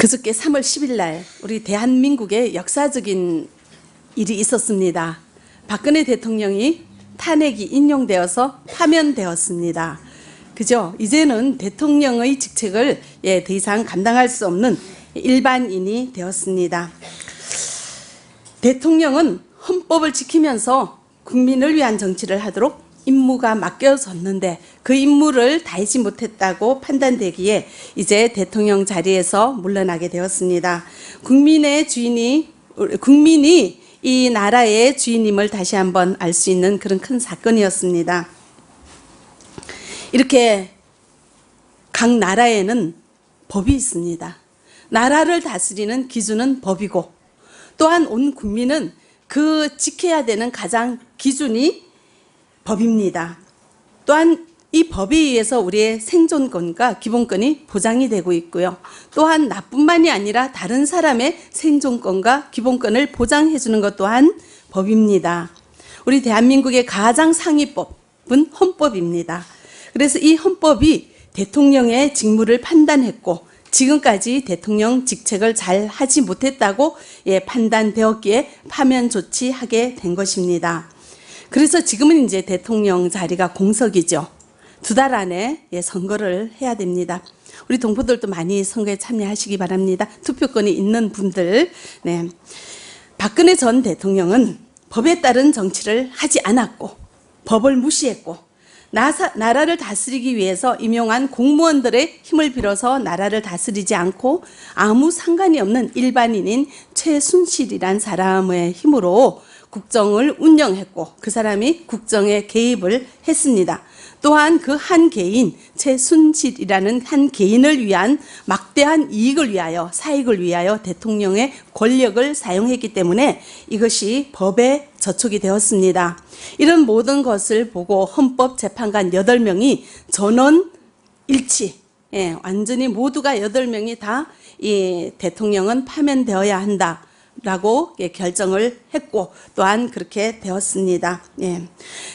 그저께 3월 10일 날 우리 대한민국에 역사적인 일이 있었습니다. 박근혜 대통령이 탄핵이 인용되어서 파면되었습니다. 그죠? 이제는 대통령의 직책을 더 이상 감당할 수 없는 일반인이 되었습니다. 대통령은 헌법을 지키면서 국민을 위한 정치를 하도록 임무가 맡겨졌는데 그 임무를 다하지 못했다고 판단되기에 이제 대통령 자리에서 물러나게 되었습니다. 국민이 이 나라의 주인임을 다시 한번 알 수 있는 그런 큰 사건이었습니다. 이렇게 각 나라에는 법이 있습니다. 나라를 다스리는 기준은 법이고 또한 온 국민은 그 지켜야 되는 가장 기준이 법입니다. 또한 이 법에 의해서 우리의 생존권과 기본권이 보장이 되고 있고요. 또한 나뿐만이 아니라 다른 사람의 생존권과 기본권을 보장해 주는 것 또한 법입니다. 우리 대한민국의 가장 상위법은 헌법입니다. 그래서 이 헌법이 대통령의 직무를 판단했고 지금까지 대통령 직책을 잘 하지 못했다고 판단되었기에 파면 조치하게 된 것입니다. 그래서 지금은 이제 대통령 자리가 공석이죠. 2달 안에 선거를 해야 됩니다. 우리 동포들도 많이 선거에 참여하시기 바랍니다. 투표권이 있는 분들. 네. 박근혜 전 대통령은 법에 따른 정치를 하지 않았고 법을 무시했고 나라를 다스리기 위해서 임용한 공무원들의 힘을 빌어서 나라를 다스리지 않고 아무 상관이 없는 일반인인 최순실이란 사람의 힘으로 국정을 운영했고 그 사람이 국정에 개입을 했습니다. 또한 그 한 개인 최순실이라는 한 개인을 위한 막대한 이익을 위하여 사익을 위하여 대통령의 권력을 사용했기 때문에 이것이 법에 저촉이 되었습니다. 이런 모든 것을 보고 헌법재판관 8명이 전원 일치 완전히 모두가 8명이 다 이 대통령은 파면되어야 한다 라고 결정을 했고 또한 그렇게 되었습니다.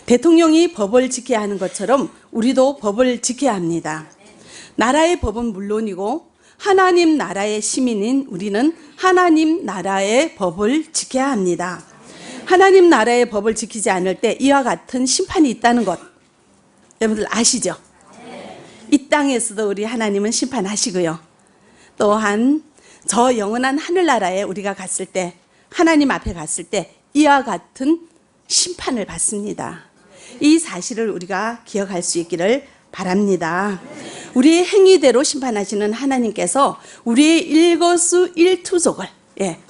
대통령이 법을 지켜야 하는 것처럼 우리도 법을 지켜야 합니다. 나라의 법은 물론이고 하나님 나라의 시민인 우리는 하나님 나라의 법을 지켜야 합니다. 하나님 나라의 법을 지키지 않을 때 이와 같은 심판이 있다는 것 여러분들 아시죠? 이 땅에서도 우리 하나님은 심판하시고요. 또한 저 영원한 하늘나라에 우리가 갔을 때 하나님 앞에 갔을 때 이와 같은 심판을 받습니다. 이 사실을 우리가 기억할 수 있기를 바랍니다. 우리의 행위대로 심판하시는 하나님께서 우리의 일거수일투족을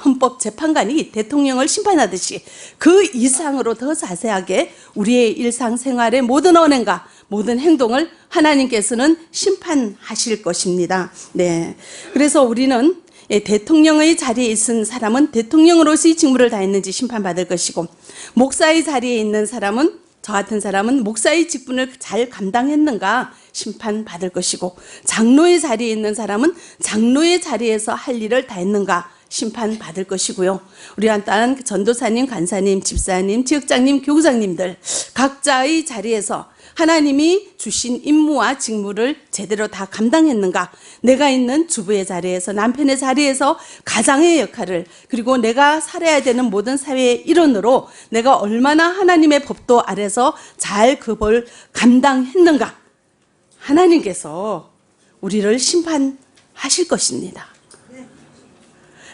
헌법재판관이 대통령을 심판하듯이 그 이상으로 더 자세하게 우리의 일상생활의 모든 언행과 모든 행동을 하나님께서는 심판하실 것입니다. 그래서 우리는 대통령의 자리에 있은 사람은 대통령으로서의 직무를 다했는지 심판받을 것이고 목사의 자리에 있는 사람은 저 같은 사람은 목사의 직분을 잘 감당했는가 심판받을 것이고 장로의 자리에 있는 사람은 장로의 자리에서 할 일을 다했는가 심판받을 것이고요. 우리와 또한 전도사님, 간사님, 집사님, 지역장님, 교구장님들 각자의 자리에서 하나님이 주신 임무와 직무를 제대로 다 감당했는가 내가 있는 주부의 자리에서 남편의 자리에서 가장의 역할을 그리고 내가 살아야 되는 모든 사회의 일원으로 내가 얼마나 하나님의 법도 아래서 잘 그 법을 감당했는가 하나님께서 우리를 심판하실 것입니다.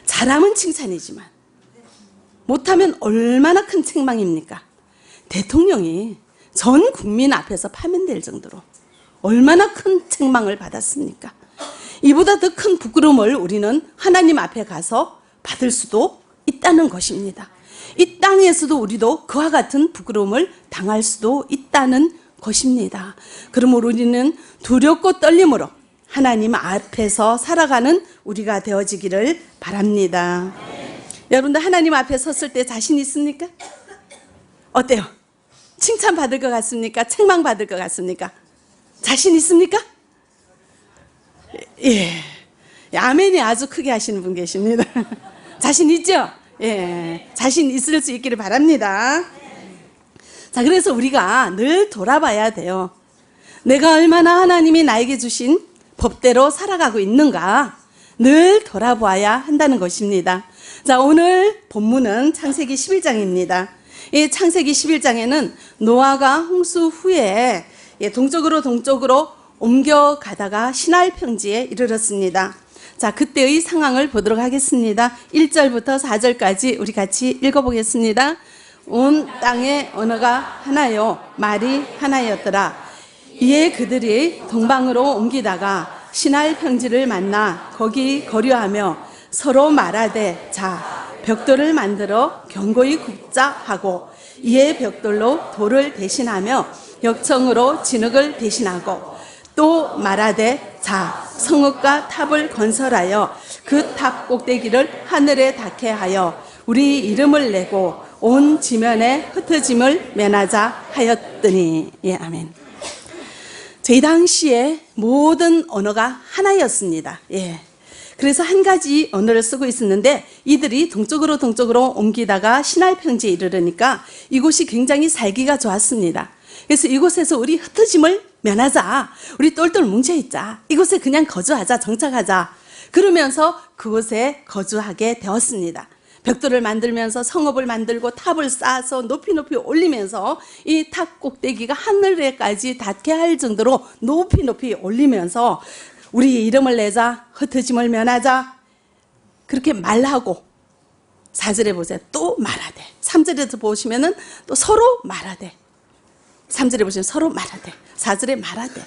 잘하면 칭찬이지만 못하면 얼마나 큰 책망입니까? 대통령이 전 국민 앞에서 파면될 정도로 얼마나 큰 책망을 받았습니까? 이보다 더 큰 부끄러움을 우리는 하나님 앞에 가서 받을 수도 있다는 것입니다. 이 땅에서도 우리도 그와 같은 부끄러움을 당할 수도 있다는 것입니다. 그러므로 우리는 두렵고 떨림으로 하나님 앞에서 살아가는 우리가 되어지기를 바랍니다. 여러분들 하나님 앞에 섰을 때 자신 있습니까? 어때요? 칭찬받을 것 같습니까? 책망받을 것 같습니까? 자신 있습니까? 아멘이 아주 크게 하시는 분 계십니다. 자신 있죠? 자신 있을 수 있기를 바랍니다. 자, 그래서 우리가 늘 돌아봐야 돼요. 내가 얼마나 하나님이 나에게 주신 법대로 살아가고 있는가? 늘 돌아보아야 한다는 것입니다. 자, 오늘 본문은 창세기 11장입니다. 이 창세기 11장에는 노아가 홍수 후에 동쪽으로 옮겨가다가 시날 평지에 이르렀습니다. 자, 그때의 상황을 보도록 하겠습니다. 1절부터 4절까지 우리 같이 읽어보겠습니다. 온 땅의 언어가 하나요, 말이 하나였더라. 이에 그들이 동방으로 옮기다가 시날 평지를 만나 거기 거류하며 서로 말하되, 자, 벽돌을 만들어 견고히 굽자 하고, 이에 벽돌로 돌을 대신하며 역청으로 진흙을 대신하고, 또 말하되, 자, 성읍과 탑을 건설하여 그 탑 꼭대기를 하늘에 닿게 하여 우리 이름을 내고 온 지면에 흩어짐을 면하자 하였더니. 예, 아멘. 이 당시에 모든 언어가 하나였습니다. 예. 그래서 한 가지 언어를 쓰고 있었는데 이들이 동쪽으로 옮기다가 시날 평지에 이르르니까 이곳이 굉장히 살기가 좋았습니다. 그래서 이곳에서 우리 흩어짐을 면하자, 우리 똘똘 뭉쳐있자, 이곳에 그냥 거주하자, 정착하자, 그러면서 그곳에 거주하게 되었습니다. 벽돌을 만들면서 성읍을 만들고 탑을 쌓아서 높이 올리면서 이 탑 꼭대기가 하늘에까지 닿게 할 정도로 높이 올리면서 우리 이름을 내자, 흩어짐을 면하자, 그렇게 말하고, 4절에 보세요. 또 말하되. 3절에서 보시면은 또 서로 말하되. 3절에 보시면 서로 말하되. 4절에 말하되.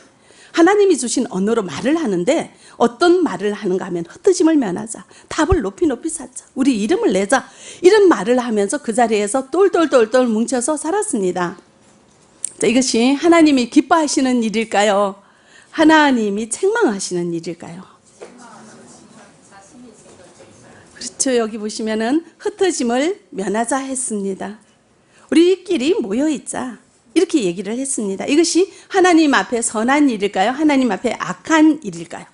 하나님이 주신 언어로 말을 하는데 어떤 말을 하는가 하면 흩어짐을 면하자, 탑을 높이 쌓자, 우리 이름을 내자, 이런 말을 하면서 그 자리에서 똘똘 뭉쳐서 살았습니다. 자, 이것이 하나님이 기뻐하시는 일일까요? 하나님이 책망하시는 일일까요? 그렇죠. 여기 보시면은 흩어짐을 면하자 했습니다. 우리끼리 모여있자, 이렇게 얘기를 했습니다. 이것이 하나님 앞에 선한 일일까요? 하나님 앞에 악한 일일까요?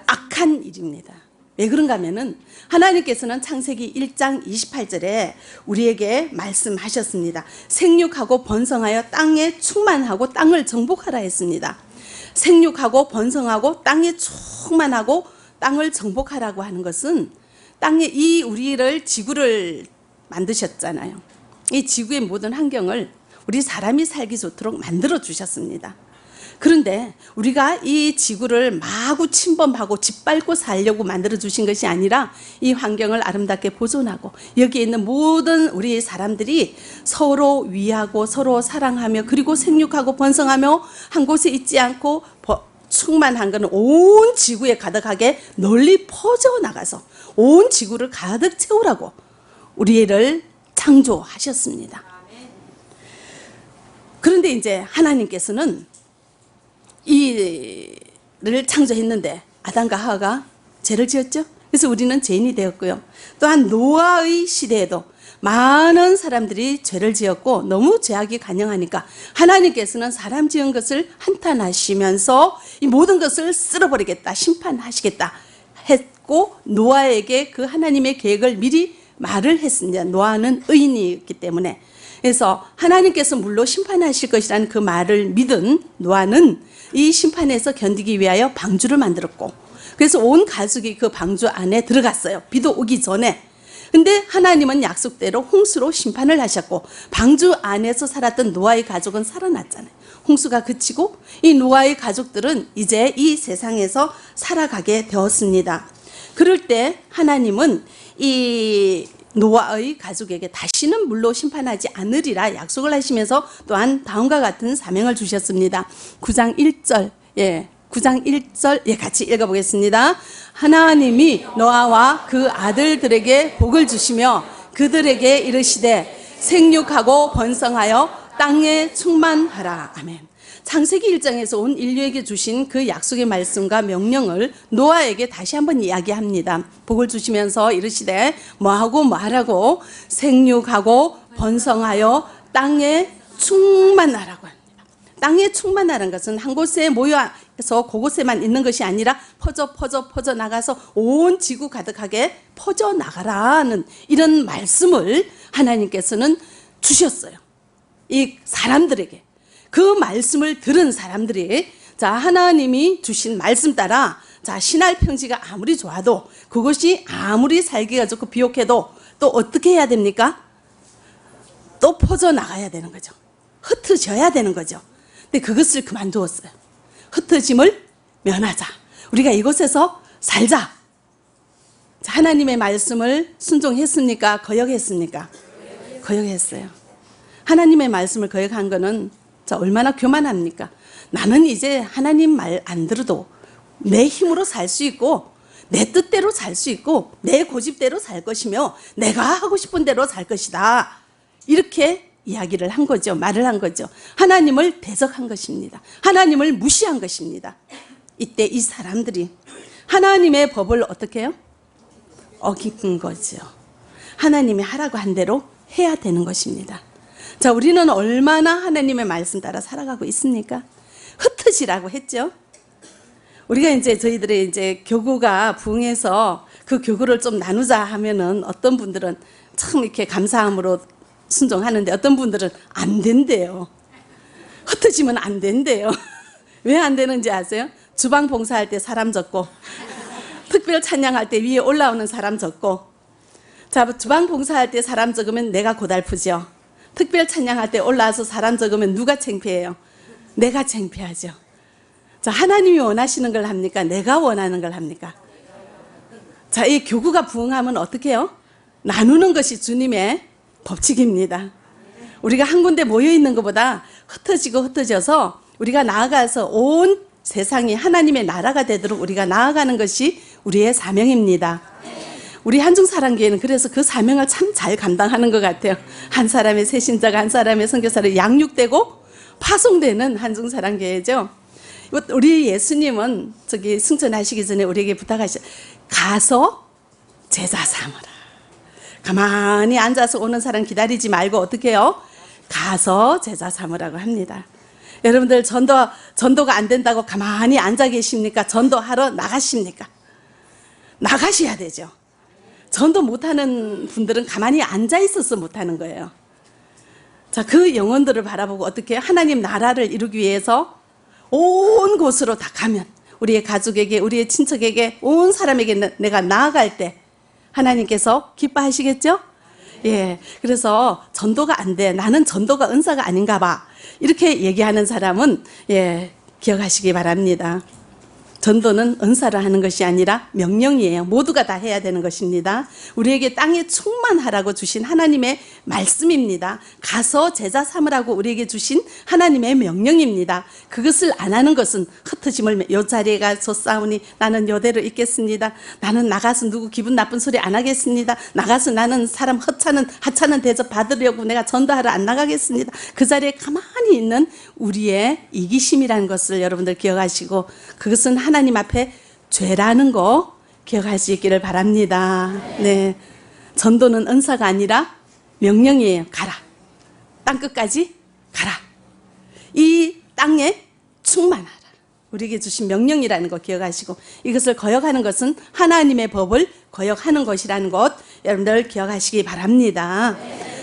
악한 일입니다. 왜 그런가 하면은 하나님께서는 창세기 1장 28절에 우리에게 말씀하셨습니다. 생육하고 번성하여 땅에 충만하고 땅을 정복하라 했습니다. 생육하고 번성하고 땅에 충만하고 땅을 정복하라고 하는 것은 땅에 이 우리를 지구를 만드셨잖아요. 이 지구의 모든 환경을 우리 사람이 살기 좋도록 만들어 주셨습니다. 그런데 우리가 이 지구를 마구 침범하고 짓밟고 살려고 만들어 주신 것이 아니라 이 환경을 아름답게 보존하고 여기에 있는 모든 우리 사람들이 서로 위하고 서로 사랑하며 그리고 생육하고 번성하며 한 곳에 있지 않고 충만한 것은 온 지구에 가득하게 널리 퍼져나가서 온 지구를 가득 채우라고 우리를 창조하셨습니다. 그런데 이제 하나님께서는 이를 창조했는데 아담과 하와가 죄를 지었죠. 그래서 우리는 죄인이 되었고요. 또한 노아의 시대에도 많은 사람들이 죄를 지었고 너무 죄악이 간영하니까 하나님께서는 사람 지은 것을 한탄하시면서 이 모든 것을 쓸어버리겠다, 심판하시겠다 했고 노아에게 그 하나님의 계획을 미리 말을 했습니다. 노아는 의인이었기 때문에. 그래서 하나님께서 물로 심판하실 것이라는 그 말을 믿은 노아는 이 심판에서 견디기 위하여 방주를 만들었고, 그래서 온 가족이 그 방주 안에 들어갔어요. 비도 오기 전에. 근데 하나님은 약속대로 홍수로 심판을 하셨고 방주 안에서 살았던 노아의 가족은 살아났잖아요. 홍수가 그치고 이 노아의 가족들은 이제 이 세상에서 살아가게 되었습니다. 그럴 때 하나님은 이 노아의 가족에게 다시는 물로 심판하지 않으리라 약속을 하시면서 또한 다음과 같은 사명을 주셨습니다. 9장 1절, 9장 1절 같이 읽어보겠습니다. 하나님이 노아와 그 아들들에게 복을 주시며 그들에게 이르시되 생육하고 번성하여 땅에 충만하라. 아멘. 창세기 1장에서 온 인류에게 주신 그 약속의 말씀과 명령을 노아에게 다시 한번 이야기합니다. 복을 주시면서 이르시되 뭐하고 생육하고 번성하여 땅에 충만하라고 합니다. 땅에 충만하라는 것은 한 곳에 모여서 그곳에만 있는 것이 아니라 퍼져 나가서 온 지구 가득하게 퍼져 나가라는 이런 말씀을 하나님께서는 주셨어요. 이 사람들에게. 그 말씀을 들은 사람들이 자 하나님이 주신 말씀 따라 자, 신할 평지가 아무리 좋아도 그것이 아무리 살기가 좋고 비옥해도 또 어떻게 해야 됩니까? 또 퍼져나가야 되는 거죠. 흩어져야 되는 거죠. 근데 그것을 그만두었어요. 흩어짐을 면하자. 우리가 이곳에서 살자. 자, 하나님의 말씀을 순종했습니까? 거역했습니까? 거역했어요. 하나님의 말씀을 거역한 거는 자, 얼마나 교만합니까? 나는 이제 하나님 말 안 들어도 내 힘으로 살 수 있고 내 뜻대로 살 수 있고 내 고집대로 살 것이며 내가 하고 싶은 대로 살 것이다. 이렇게 이야기를 한 거죠. 말을 한 거죠. 하나님을 대적한 것입니다. 하나님을 무시한 것입니다. 이때 이 사람들이 하나님의 법을 어떻게 해요? 어긴 거죠. 하나님이 하라고 한 대로 해야 되는 것입니다. 자, 우리는 얼마나 하나님의 말씀 따라 살아가고 있습니까? 흩어지라고 했죠. 우리가 이제 저희들의 이제 교구가 부흥해서 그 교구를 좀 나누자 하면은 어떤 분들은 참 이렇게 감사함으로 순종하는데 어떤 분들은 안 된대요. 흩어지면 안 된대요. 왜 안 되는지 아세요? 주방 봉사할 때 사람 적고 특별 찬양할 때 위에 올라오는 사람 적고 자, 주방 봉사할 때 사람 적으면 내가 고달프죠. 특별 찬양할 때 올라와서 사람 적으면 누가 창피해요? 내가 창피하죠. 자, 하나님이 원하시는 걸 합니까? 내가 원하는 걸 합니까? 자, 이 교구가 부흥하면 어떻게 해요? 나누는 것이 주님의 법칙입니다. 우리가 한 군데 모여 있는 것보다 흩어져서 우리가 나아가서 온 세상이 하나님의 나라가 되도록 우리가 나아가는 것이 우리의 사명입니다. 우리 한중사랑교회는 그래서 그 사명을 참 잘 감당하는 것 같아요. 한 사람의 새신자가 한 사람의 선교사를 양육되고 파송되는 한중사랑교회죠. 우리 예수님은 저기 승천하시기 전에 우리에게 부탁하셔. 가서 제자 삼으라. 가만히 앉아서 오는 사람 기다리지 말고 어떻게 해요? 가서 제자 삼으라고 합니다. 여러분들 전도가 안 된다고 가만히 앉아 계십니까? 전도하러 나가십니까? 나가셔야 되죠. 전도 못하는 분들은 가만히 앉아 있어서 못하는 거예요. 자, 그 영혼들을 바라보고 어떻게 하나님 나라를 이루기 위해서 온 곳으로 다 가면 우리의 가족에게 우리의 친척에게 온 사람에게 내가 나아갈 때 하나님께서 기뻐하시겠죠? 예, 그래서 전도가 안 돼. 나는 전도가 은사가 아닌가 봐. 이렇게 얘기하는 사람은 예, 기억하시기 바랍니다. 전도는 은사를 하는 것이 아니라 명령이에요. 모두가 다 해야 되는 것입니다. 우리에게 땅에 충만하라고 주신 하나님의 말씀입니다. 가서 제자 삼으라고 우리에게 주신 하나님의 명령입니다. 그것을 안 하는 것은 흩어짐을 요 자리에 가서 싸우니 나는 요대로 있겠습니다. 나는 나가서 누구 기분 나쁜 소리 안 하겠습니다. 나가서 나는 사람 하찮은 대접 받으려고 내가 전도하러 안 나가겠습니다. 그 자리에 가만히 있는 우리의 이기심이라는 것을 여러분들 기억하시고 그것은 하나님 앞에 죄라는 거 기억할 수 있기를 바랍니다. 네, 전도는 은사가 아니라 명령이에요. 가라. 땅끝까지 가라. 이 땅에 충만하라. 우리에게 주신 명령이라는 거 기억하시고 이것을 거역하는 것은 하나님의 법을 거역하는 것이라는 것 여러분들 기억하시기 바랍니다.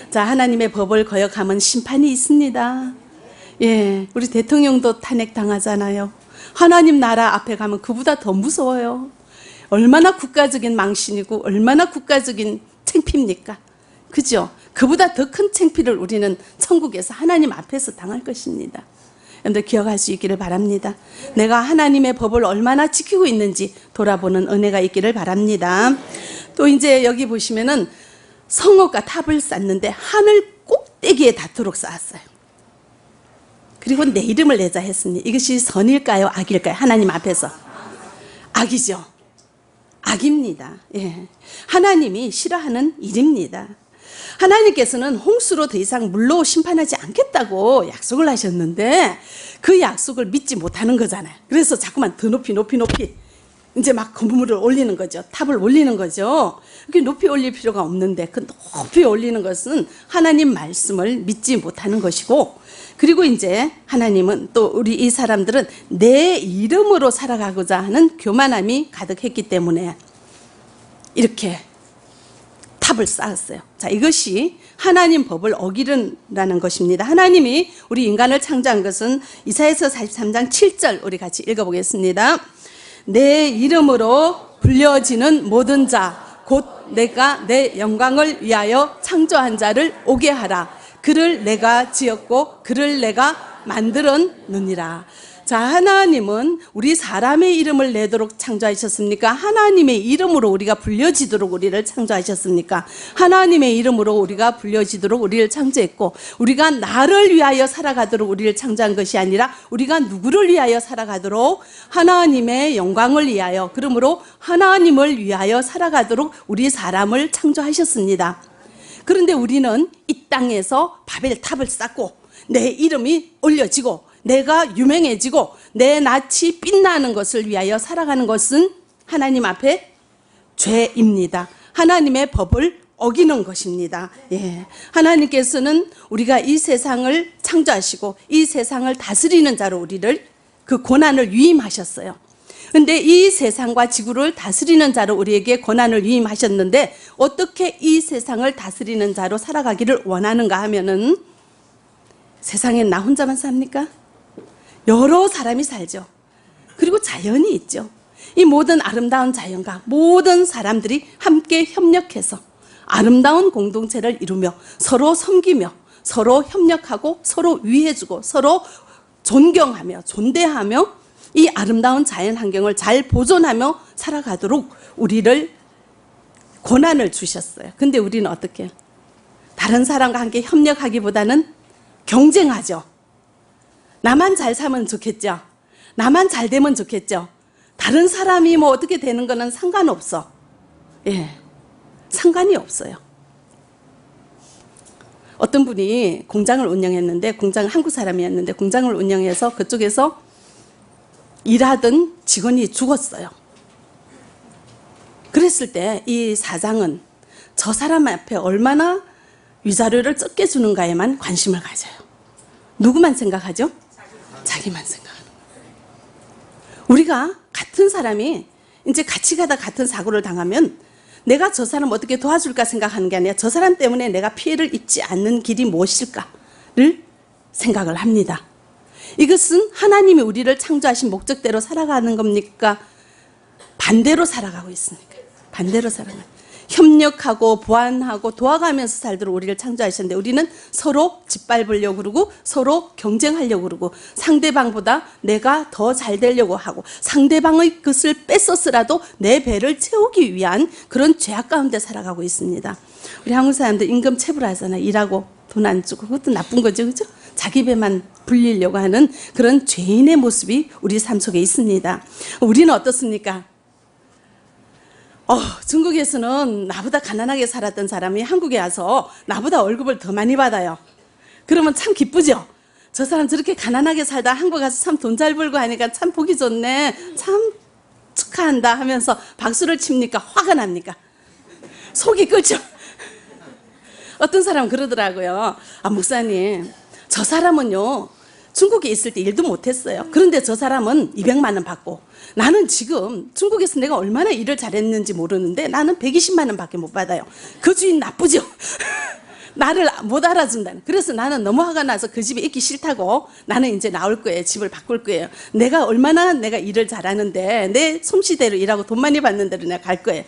자, 하나님의 법을 거역하면 심판이 있습니다. 예, 우리 대통령도 탄핵당하잖아요. 하나님 나라 앞에 가면 그보다 더 무서워요. 얼마나 국가적인 망신이고 얼마나 국가적인 창피입니까? 그죠? 그보다 더 큰 창피를 우리는 천국에서 하나님 앞에서 당할 것입니다. 여러분들 기억할 수 있기를 바랍니다. 내가 하나님의 법을 얼마나 지키고 있는지 돌아보는 은혜가 있기를 바랍니다. 또 이제 여기 보시면은 성읍과 탑을 쌓는데 하늘 꼭대기에 닿도록 쌓았어요. 그리고 내 이름을 내자 했으니 이것이 선일까요? 악일까요? 하나님 앞에서 악이죠. 악입니다. 예. 하나님이 싫어하는 일입니다. 하나님께서는 홍수로 더 이상 물로 심판하지 않겠다고 약속을 하셨는데 그 약속을 믿지 못하는 거잖아요. 그래서 자꾸만 더 높이 이제 막 건물을 올리는 거죠. 탑을 올리는 거죠. 그렇게 높이 올릴 필요가 없는데 그 높이 올리는 것은 하나님 말씀을 믿지 못하는 것이고 그리고 이제 하나님은 또 우리 이 사람들은 내 이름으로 살아가고자 하는 교만함이 가득했기 때문에 이렇게 탑을 쌓았어요. 자, 이것이 하나님 법을 어기르라는 것입니다. 하나님이 우리 인간을 창조한 것은 이사야서 43장 7절 우리 같이 읽어보겠습니다. 내 이름으로 불려지는 모든 자, 곧 내가 내 영광을 위하여 창조한 자를 오게 하라. 그를 내가 지었고 그를 내가 만들었느니라. 자, 하나님은 우리 사람의 이름을 내도록 창조하셨습니까? 하나님의 이름으로 우리가 불려지도록 우리를 창조하셨습니까? 하나님의 이름으로 우리가 불려지도록 우리를 창조했고, 우리가 나를 위하여 살아가도록 우리를 창조한 것이 아니라 우리가 누구를 위하여 살아가도록? 하나님의 영광을 위하여, 그러므로 하나님을 위하여 살아가도록 우리 사람을 창조하셨습니다. 그런데 우리는 이 땅에서 바벨탑을 쌓고 내 이름이 올려지고 내가 유명해지고 내 낯이 빛나는 것을 위하여 살아가는 것은 하나님 앞에 죄입니다. 하나님의 법을 어기는 것입니다. 예. 하나님께서는 우리가 이 세상을 창조하시고 이 세상을 다스리는 자로 우리를 그 고난을 위임하셨어요. 근데 이 세상과 지구를 다스리는 자로 우리에게 권한을 위임하셨는데 어떻게 이 세상을 다스리는 자로 살아가기를 원하는가 하면은, 세상엔 나 혼자만 삽니까? 여러 사람이 살죠. 그리고 자연이 있죠. 이 모든 아름다운 자연과 모든 사람들이 함께 협력해서 아름다운 공동체를 이루며 서로 섬기며 서로 협력하고 서로 위해주고 서로 존경하며 존대하며 이 아름다운 자연 환경을 잘 보존하며 살아가도록 우리를 권한을 주셨어요. 근데 우리는 어떻게 해요? 다른 사람과 함께 협력하기보다는 경쟁하죠. 나만 잘 살면 좋겠죠. 나만 잘 되면 좋겠죠. 다른 사람이 뭐 어떻게 되는 거는 상관없어. 예, 상관이 없어요. 어떤 분이 공장을 운영했는데, 한국 사람이었는데 공장을 운영해서 그쪽에서 일하던 직원이 죽었어요. 그랬을 때 이 사장은 저 사람 앞에 얼마나 위자료를 적게 주는가에만 관심을 가져요. 누구만 생각하죠? 자기만 생각하는 거예요. 우리가 같은 사람이 이제 같이 가다 같은 사고를 당하면 내가 저 사람 어떻게 도와줄까 생각하는 게 아니라 저 사람 때문에 내가 피해를 입지 않는 길이 무엇일까를 생각을 합니다. 이것은 하나님이 우리를 창조하신 목적대로 살아가는 겁니까? 반대로 살아가고 있습니까? 반대로 살아가는 거예요. 협력하고 보완하고 도와가면서 살도록 우리를 창조하셨는데 우리는 서로 짓밟으려고 그러고 서로 경쟁하려고 그러고 상대방보다 내가 더 잘 되려고 하고 상대방의 것을 뺏어서라도 내 배를 채우기 위한 그런 죄악 가운데 살아가고 있습니다. 우리 한국 사람들 임금 체불하잖아. 일하고 돈 안 주고. 그것도 나쁜 거죠. 그죠? 자기 배만 불리려고 하는 그런 죄인의 모습이 우리 삶 속에 있습니다. 우리는 어떻습니까? 중국에서는 나보다 가난하게 살았던 사람이 한국에 와서 나보다 월급을 더 많이 받아요. 그러면 참 기쁘죠? 저 사람 저렇게 가난하게 살다 한국 가서 참 돈 잘 벌고 하니까 참 보기 좋네. 참 축하한다 하면서 박수를 칩니까? 화가 납니까? 속이 끓죠? 어떤 사람은 그러더라고요. 목사님, 저 사람은요 중국에 있을 때 일도 못했어요. 그런데 저 사람은 200만 원 받고 나는 지금 중국에서 내가 얼마나 일을 잘했는지 모르는데 나는 120만 원 밖에 못 받아요. 그 주인 나쁘죠? 나를 못 알아준다는. 그래서 나는 너무 화가 나서 그 집에 있기 싫다고 나는 이제 나올 거예요. 집을 바꿀 거예요. 내가 얼마나 내가 일을 잘하는데 내 솜씨대로 일하고 돈 많이 받는 대로 내가 갈 거예요.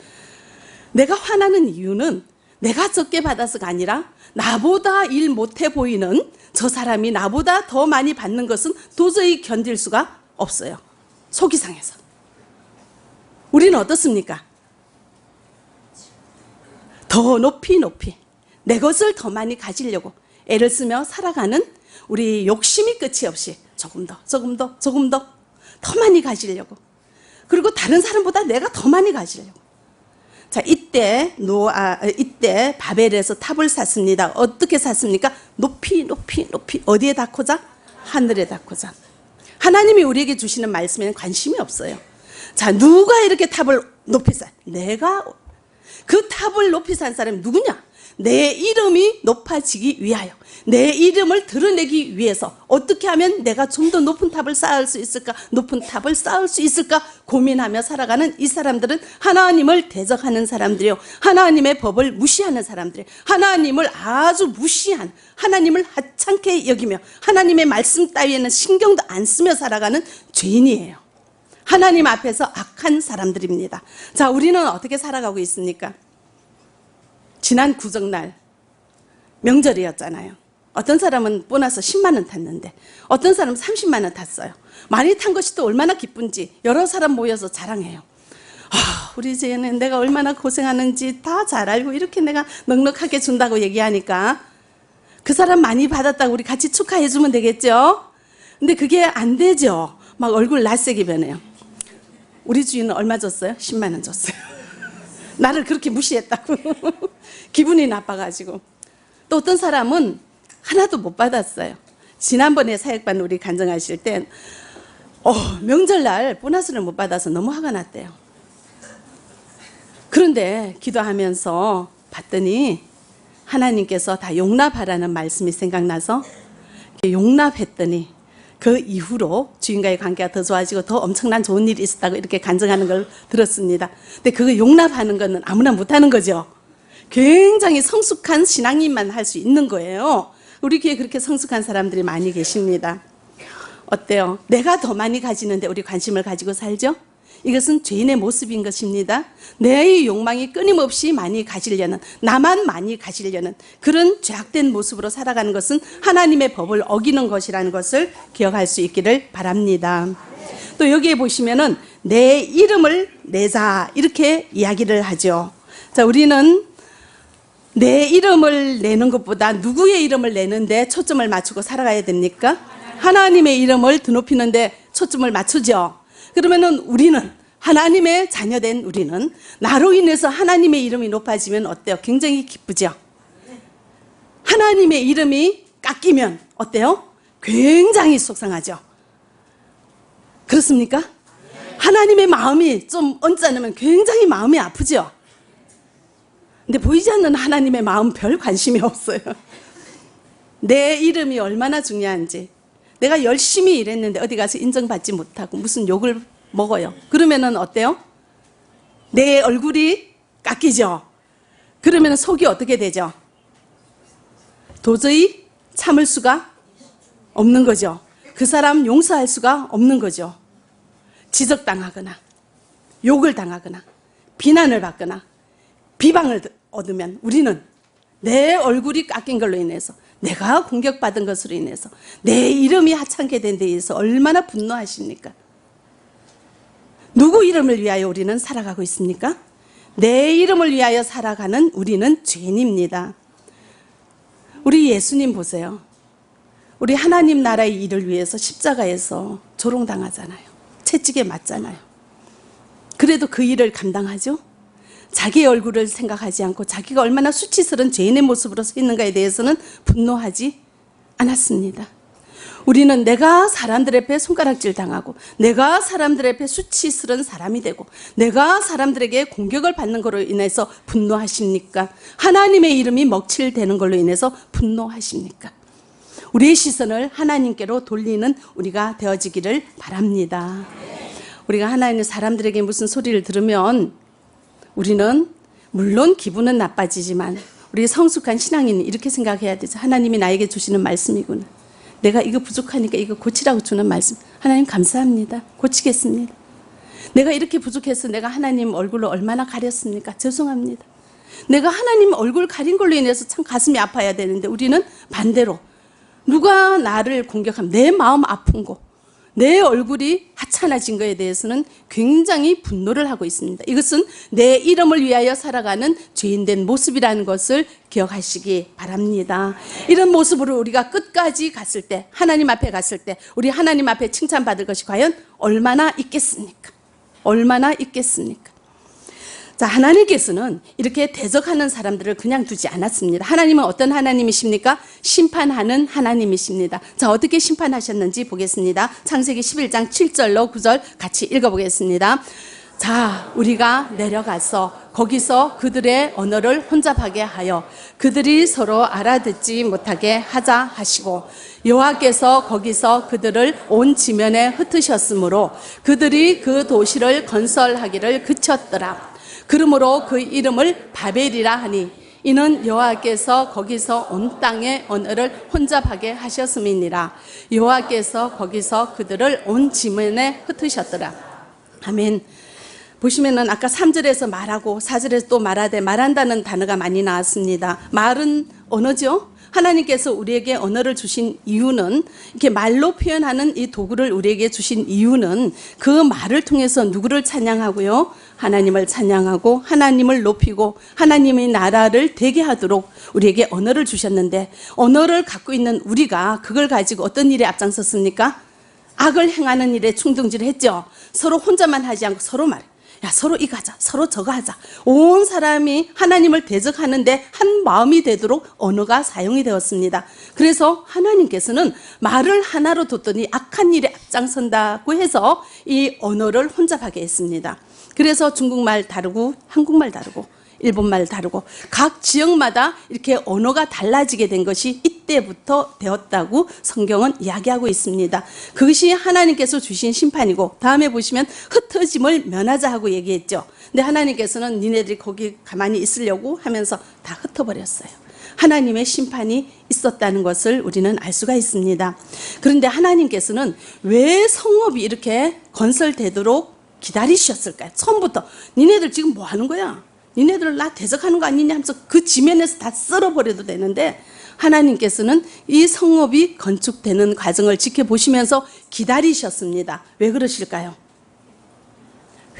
내가 화나는 이유는 내가 적게 받아서가 아니라 나보다 일 못해 보이는 저 사람이 나보다 더 많이 받는 것은 도저히 견딜 수가 없어요. 속이 상해서. 우리는 어떻습니까? 더 높이 내 것을 더 많이 가지려고 애를 쓰며 살아가는 우리 욕심이 끝이 없이 조금 더 많이 가지려고, 그리고 다른 사람보다 내가 더 많이 가지려고. 자, 이때 바벨에서 탑을 샀습니다. 어떻게 샀습니까? 높이 어디에 닿고자? 하늘에 닿고자. 하나님이 우리에게 주시는 말씀에는 관심이 없어요. 자, 누가 이렇게 탑을 높이 쌓? 내가. 그 탑을 높이 산 사람이 누구냐? 내 이름이 높아지기 위하여, 내 이름을 드러내기 위해서 어떻게 하면 내가 좀 더 높은 탑을 쌓을 수 있을까 고민하며 살아가는 이 사람들은 하나님을 대적하는 사람들이요, 하나님의 법을 무시하는 사람들이요, 하나님을 아주 무시한, 하나님을 하찮게 여기며 하나님의 말씀 따위에는 신경도 안 쓰며 살아가는 죄인이에요. 하나님 앞에서 악한 사람들입니다. 자, 우리는 어떻게 살아가고 있습니까? 지난 구정날 명절이었잖아요. 어떤 사람은 보너스 10만 원 탔는데 어떤 사람은 30만 원 탔어요. 많이 탄 것이 또 얼마나 기쁜지 여러 사람 모여서 자랑해요. 우리 쟤는 내가 얼마나 고생하는지 다 잘 알고 이렇게 내가 넉넉하게 준다고 얘기하니까 그 사람 많이 받았다고 우리 같이 축하해 주면 되겠죠? 근데 그게 안 되죠. 막 얼굴 낯세게 변해요. 우리 주인은 얼마 줬어요? 10만 원 줬어요. 나를 그렇게 무시했다고. 기분이 나빠가지고. 또 어떤 사람은 하나도 못 받았어요. 지난번에 사역반 우리 간증하실 때 명절날 보너스를 못 받아서 너무 화가 났대요. 그런데 기도하면서 봤더니 하나님께서 다 용납하라는 말씀이 생각나서 용납했더니 그 이후로 주인과의 관계가 더 좋아지고 더 엄청난 좋은 일이 있었다고 이렇게 간증하는 걸 들었습니다. 근데 그거 용납하는 거는 아무나 못하는 거죠. 굉장히 성숙한 신앙인만 할 수 있는 거예요. 우리 교회에 그렇게 성숙한 사람들이 많이 계십니다. 어때요? 내가 더 많이 가지는데 우리 관심을 가지고 살죠? 이것은 죄인의 모습인 것입니다. 내 욕망이 끊임없이 많이 가지려는, 나만 많이 가지려는 그런 죄악된 모습으로 살아가는 것은 하나님의 법을 어기는 것이라는 것을 기억할 수 있기를 바랍니다. 또 여기에 보시면은 내 이름을 내자 이렇게 이야기를 하죠. 자, 우리는 내 이름을 내는 것보다 누구의 이름을 내는데 초점을 맞추고 살아가야 됩니까? 하나님의 이름을 드높이는데 초점을 맞추죠. 그러면은 우리는 하나님의 자녀된 우리는 나로 인해서 하나님의 이름이 높아지면 어때요? 굉장히 기쁘죠. 하나님의 이름이 깎이면 어때요? 굉장히 속상하죠. 그렇습니까? 하나님의 마음이 좀 언짢으면 굉장히 마음이 아프죠. 근데 보이지 않는 하나님의 마음 별 관심이 없어요. 내 이름이 얼마나 중요한지. 내가 열심히 일했는데 어디 가서 인정받지 못하고 무슨 욕을 먹어요. 그러면은 어때요? 내 얼굴이 깎이죠. 그러면 속이 어떻게 되죠? 도저히 참을 수가 없는 거죠. 그 사람 용서할 수가 없는 거죠. 지적당하거나 욕을 당하거나 비난을 받거나 비방을 얻으면 우리는 내 얼굴이 깎인 걸로 인해서, 내가 공격받은 것으로 인해서, 내 이름이 하찮게 된 데 있어서 얼마나 분노하십니까? 누구 이름을 위하여 우리는 살아가고 있습니까? 내 이름을 위하여 살아가는 우리는 죄인입니다. 우리 예수님 보세요. 우리 하나님 나라의 일을 위해서 십자가에서 조롱당하잖아요. 채찍에 맞잖아요. 그래도 그 일을 감당하죠? 자기의 얼굴을 생각하지 않고 자기가 얼마나 수치스러운 죄인의 모습으로 서 있는가에 대해서는 분노하지 않았습니다. 우리는 내가 사람들 앞에 손가락질 당하고, 내가 사람들 앞에 수치스러운 사람이 되고, 내가 사람들에게 공격을 받는 것으로 인해서 분노하십니까? 하나님의 이름이 먹칠되는 걸로 인해서 분노하십니까? 우리의 시선을 하나님께로 돌리는 우리가 되어지기를 바랍니다. 우리가 하나님의 사람들에게 무슨 소리를 들으면 우리는 물론 기분은 나빠지지만 우리 성숙한 신앙인은 이렇게 생각해야 되죠. 하나님이 나에게 주시는 말씀이구나. 내가 이거 부족하니까 이거 고치라고 주는 말씀. 하나님 감사합니다. 고치겠습니다. 내가 이렇게 부족해서 내가 하나님 얼굴로 얼마나 가렸습니까? 죄송합니다. 내가 하나님 얼굴 가린 걸로 인해서 참 가슴이 아파야 되는데 우리는 반대로 누가 나를 공격하면 내 마음 아픈 거, 내 얼굴이 하찮아진 것에 대해서는 굉장히 분노를 하고 있습니다. 이것은 내 이름을 위하여 살아가는 죄인된 모습이라는 것을 기억하시기 바랍니다. 이런 모습으로 우리가 끝까지 갔을 때, 하나님 앞에 갔을 때 우리 하나님 앞에 칭찬받을 것이 과연 얼마나 있겠습니까? 얼마나 있겠습니까? 자, 하나님께서는 이렇게 대적하는 사람들을 그냥 두지 않았습니다. 하나님은 어떤 하나님이십니까? 심판하는 하나님이십니다. 자, 어떻게 심판하셨는지 보겠습니다. 창세기 11장 7절로 9절 같이 읽어보겠습니다. 자, 우리가 내려가서 거기서 그들의 언어를 혼잡하게 하여 그들이 서로 알아듣지 못하게 하자 하시고, 여호와께서 거기서 그들을 온 지면에 흩으셨으므로 그들이 그 도시를 건설하기를 그쳤더라. 그러므로 그 이름을 바벨이라 하니 이는 여호와께서 거기서 온 땅의 언어를 혼잡하게 하셨음이니라. 여호와께서 거기서 그들을 온 지면에 흩으셨더라. 아멘. 보시면은 아까 3절에서 말하고 4절에서 또 말하되 말한다는 단어가 많이 나왔습니다. 말은 언어죠. 하나님께서 우리에게 언어를 주신 이유는, 이렇게 말로 표현하는 이 도구를 우리에게 주신 이유는 그 말을 통해서 누구를 찬양하고요? 하나님을 찬양하고 하나님을 높이고 하나님의 나라를 되게 하도록 우리에게 언어를 주셨는데, 언어를 갖고 있는 우리가 그걸 가지고 어떤 일에 앞장섰습니까? 악을 행하는 일에 충동질을 했죠. 서로 혼자만 하지 않고 서로 말해. 야, 서로 이거 하자, 서로 저거 하자. 온 사람이 하나님을 대적하는데 한 마음이 되도록 언어가 사용이 되었습니다. 그래서 하나님께서는 말을 하나로 뒀더니 악한 일에 앞장선다고 해서 이 언어를 혼잡하게 했습니다. 그래서 중국말 다르고 한국말 다르고 일본말 다르고 각 지역마다 이렇게 언어가 달라지게 된 것이 이때부터 되었다고 성경은 이야기하고 있습니다. 그것이 하나님께서 주신 심판이고, 다음에 보시면 흩어짐을 면하자 하고 얘기했죠. 근데 하나님께서는 니네들이 거기 가만히 있으려고 하면서 다 흩어버렸어요. 하나님의 심판이 있었다는 것을 우리는 알 수가 있습니다. 그런데 하나님께서는 왜 성읍이 이렇게 건설되도록 기다리셨을까요? 처음부터 니네들 지금 뭐 하는 거야? 니네들 나 대적하는 거 아니냐 하면서 그 지면에서 다 썰어버려도 되는데, 하나님께서는 이 성읍이 건축되는 과정을 지켜보시면서 기다리셨습니다. 왜 그러실까요?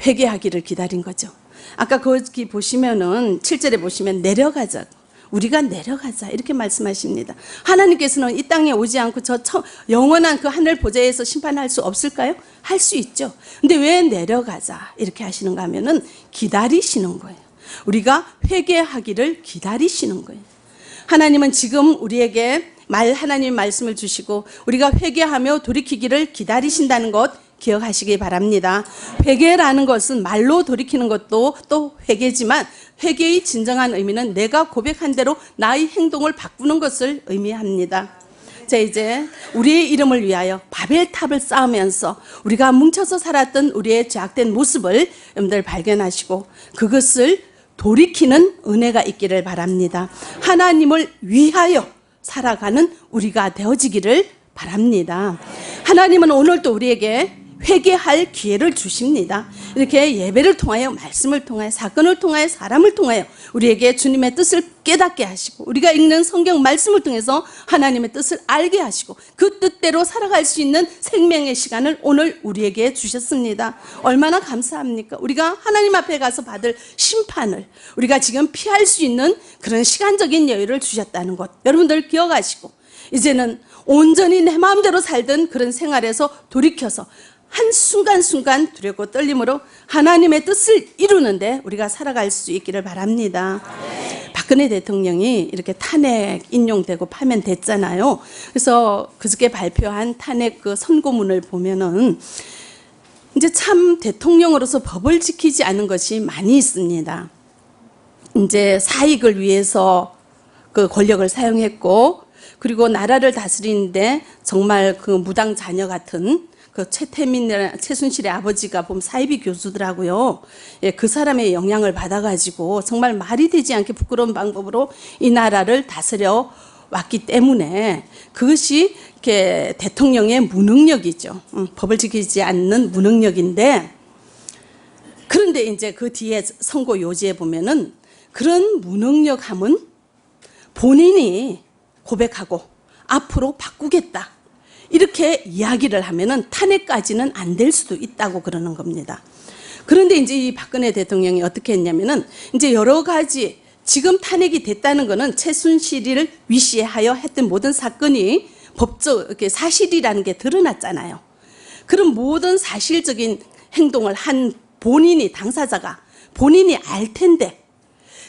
회개하기를 기다린 거죠. 아까 거기 보시면은 7절에 보시면 내려가자, 우리가 내려가자 이렇게 말씀하십니다. 하나님께서는 이 땅에 오지 않고 저 영원한 그 하늘 보좌에서 심판할 수 없을까요? 할 수 있죠. 근데 왜 내려가자 이렇게 하시는가 하면은 기다리시는 거예요. 우리가 회개하기를 기다리시는 거예요. 하나님은 지금 우리에게 하나님 말씀을 주시고 우리가 회개하며 돌이키기를 기다리신다는 것 기억하시기 바랍니다. 회개라는 것은 말로 돌이키는 것도 또 회개지만, 회개의 진정한 의미는 내가 고백한 대로 나의 행동을 바꾸는 것을 의미합니다. 자, 이제 우리의 이름을 위하여 바벨탑을 쌓으면서 우리가 뭉쳐서 살았던 우리의 죄악된 모습을 여러분들 발견하시고 그것을 돌이키는 은혜가 있기를 바랍니다. 하나님을 위하여 살아가는 우리가 되어지기를 바랍니다. 하나님은 오늘도 우리에게 회개할 기회를 주십니다. 이렇게 예배를 통하여, 말씀을 통하여, 사건을 통하여, 사람을 통하여 우리에게 주님의 뜻을 깨닫게 하시고, 우리가 읽는 성경 말씀을 통해서 하나님의 뜻을 알게 하시고 그 뜻대로 살아갈 수 있는 생명의 시간을 오늘 우리에게 주셨습니다. 얼마나 감사합니까? 우리가 하나님 앞에 가서 받을 심판을 우리가 지금 피할 수 있는 그런 시간적인 여유를 주셨다는 것 여러분들 기억하시고, 이제는 온전히 내 마음대로 살던 그런 생활에서 돌이켜서 한순간순간 두렵고 떨림으로 하나님의 뜻을 이루는데 우리가 살아갈 수 있기를 바랍니다. 박근혜 대통령이 이렇게 탄핵 인용되고 파면됐잖아요. 그래서 그저께 발표한 탄핵 그 선고문을 보면은 이제 참 대통령으로서 법을 지키지 않은 것이 많이 있습니다. 이제 사익을 위해서 그 권력을 사용했고, 그리고 나라를 다스리는데 정말 그 무당 자녀 같은 그 최순실의 아버지가 보면 사이비 교수더라고요. 예, 그 사람의 영향을 받아가지고 정말 말이 되지 않게 부끄러운 방법으로 이 나라를 다스려 왔기 때문에 그것이 이렇게 대통령의 무능력이죠. 법을 지키지 않는 무능력인데, 그런데 이제 그 뒤에 선고 요지에 보면은 그런 무능력함은 본인이 고백하고 앞으로 바꾸겠다 이렇게 이야기를 하면은 탄핵까지는 안 될 수도 있다고 그러는 겁니다. 그런데 이제 이 박근혜 대통령이 어떻게 했냐면은 이제 여러 가지 지금 탄핵이 됐다는 거는 최순실을 위시하여 했던 모든 사건이 법적 이렇게 사실이라는 게 드러났잖아요. 그런 모든 사실적인 행동을 한 본인이, 당사자가 본인이 알 텐데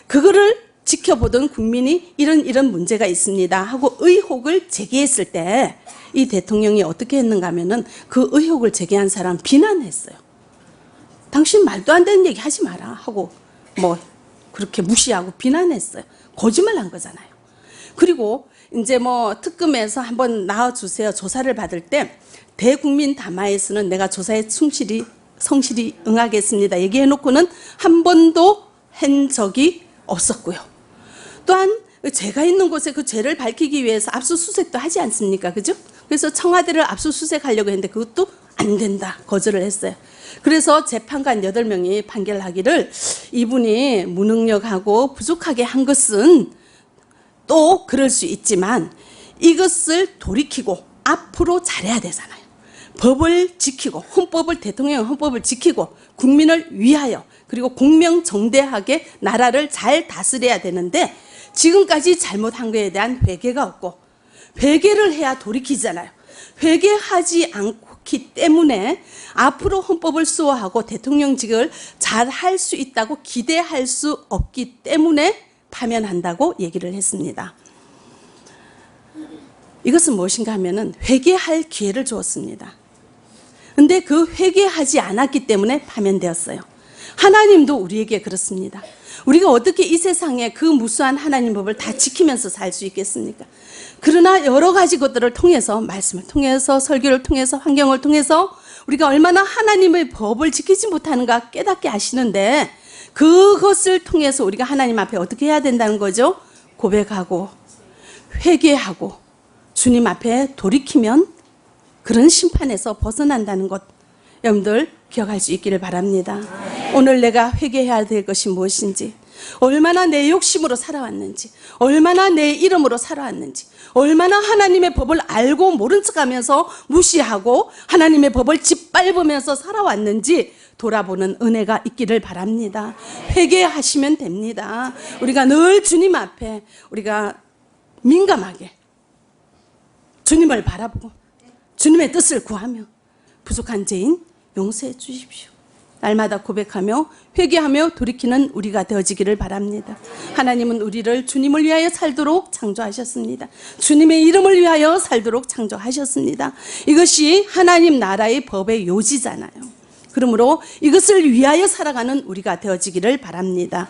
그거를 지켜보던 국민이 이런 문제가 있습니다 하고 의혹을 제기했을 때 이 대통령이 어떻게 했는가 하면은 그 의혹을 제기한 사람 비난했어요. 당신 말도 안 되는 얘기 하지 마라 하고 뭐 그렇게 무시하고 비난했어요. 거짓말 한 거잖아요. 그리고 이제 뭐 특검에서 한번 나와주세요 조사를 받을 때 대국민 담화에서는 내가 조사에 성실히 응하겠습니다 얘기해놓고는 한 번도 한 적이 없었고요. 또한 죄가 있는 곳에 그 죄를 밝히기 위해서 압수수색도 하지 않습니까? 그죠? 그래서 청와대를 압수수색하려고 했는데 그것도 안 된다. 거절을 했어요. 그래서 재판관 8명이 판결하기를 이분이 무능력하고 부족하게 한 것은 또 그럴 수 있지만 이것을 돌이키고 앞으로 잘해야 되잖아요. 법을 지키고 헌법을 대통령 헌법을 지키고 국민을 위하여 그리고 공명정대하게 나라를 잘 다스려야 되는데 지금까지 잘못한 것에 대한 회개가 없고 회개를 해야 돌이키잖아요. 회개하지 않기 때문에 앞으로 헌법을 수호하고 대통령직을 잘 할 수 있다고 기대할 수 없기 때문에 파면한다고 얘기를 했습니다. 이것은 무엇인가 하면은 회개할 기회를 주었습니다. 근데 그 회개하지 않았기 때문에 파면되었어요. 하나님도 우리에게 그렇습니다. 우리가 어떻게 이 세상에 그 무수한 하나님 법을 다 지키면서 살 수 있겠습니까? 그러나 여러 가지 것들을 통해서 말씀을 통해서 설교를 통해서 환경을 통해서 우리가 얼마나 하나님의 법을 지키지 못하는가 깨닫게 하시는데 그것을 통해서 우리가 하나님 앞에 어떻게 해야 된다는 거죠? 고백하고 회개하고 주님 앞에 돌이키면 그런 심판에서 벗어난다는 것 여러분들 기억할 수 있기를 바랍니다. 오늘 내가 회개해야 될 것이 무엇인지, 얼마나 내 욕심으로 살아왔는지, 얼마나 내 이름으로 살아왔는지, 얼마나 하나님의 법을 알고 모른 척하면서 무시하고 하나님의 법을 짓밟으면서 살아왔는지 돌아보는 은혜가 있기를 바랍니다. 회개하시면 됩니다. 우리가 늘 주님 앞에 우리가 민감하게 주님을 바라보고 주님의 뜻을 구하며 부족한 죄인 용서해 주십시오. 날마다 고백하며 회개하며 돌이키는 우리가 되어지기를 바랍니다. 하나님은 우리를 주님을 위하여 살도록 창조하셨습니다. 주님의 이름을 위하여 살도록 창조하셨습니다. 이것이 하나님 나라의 법의 요지잖아요. 그러므로 이것을 위하여 살아가는 우리가 되어지기를 바랍니다.